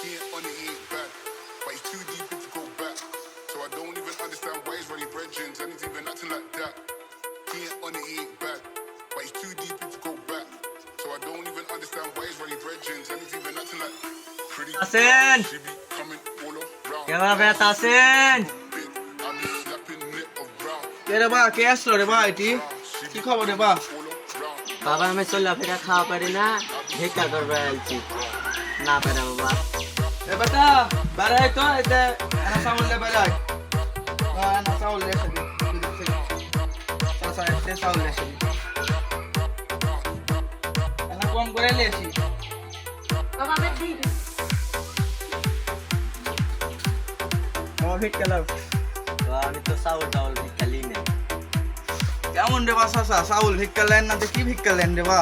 He ain't on it, he ain't bad. But he's too deep in to go back. So I don't even understand why he's running brethrens and he's even acting like that. He ain't on it, he ain't bad. But he's too deep in to go back. So I don't even understand why he's running brethrens and he's even acting like pretty. Tasin! She be coming all around. Kaya mga Tasin! Big, I be slapping it around. কে রে বা কে আসলো রে বা এটি কি খবর রে বা All around. বাবা আমি চলাফেরা খাওয়া পারি না ভিক্ষা করবে আলছি না পারে বাবা এ বেটা বেড়াই তো এতে এনা চাউল লে বেড়াই এনা চাউল লে এসে চাচা এতে চাউল লে এসে এনা কম করে লে এসি বাবা আমি দিই আমার ভিক্ষা লাও আমি তো চাউল ভিক্ষা লি না কেমন রে বা চাচা চাউল ভিক্ষা লেন না তো কি ভিক্ষা লেন রে বা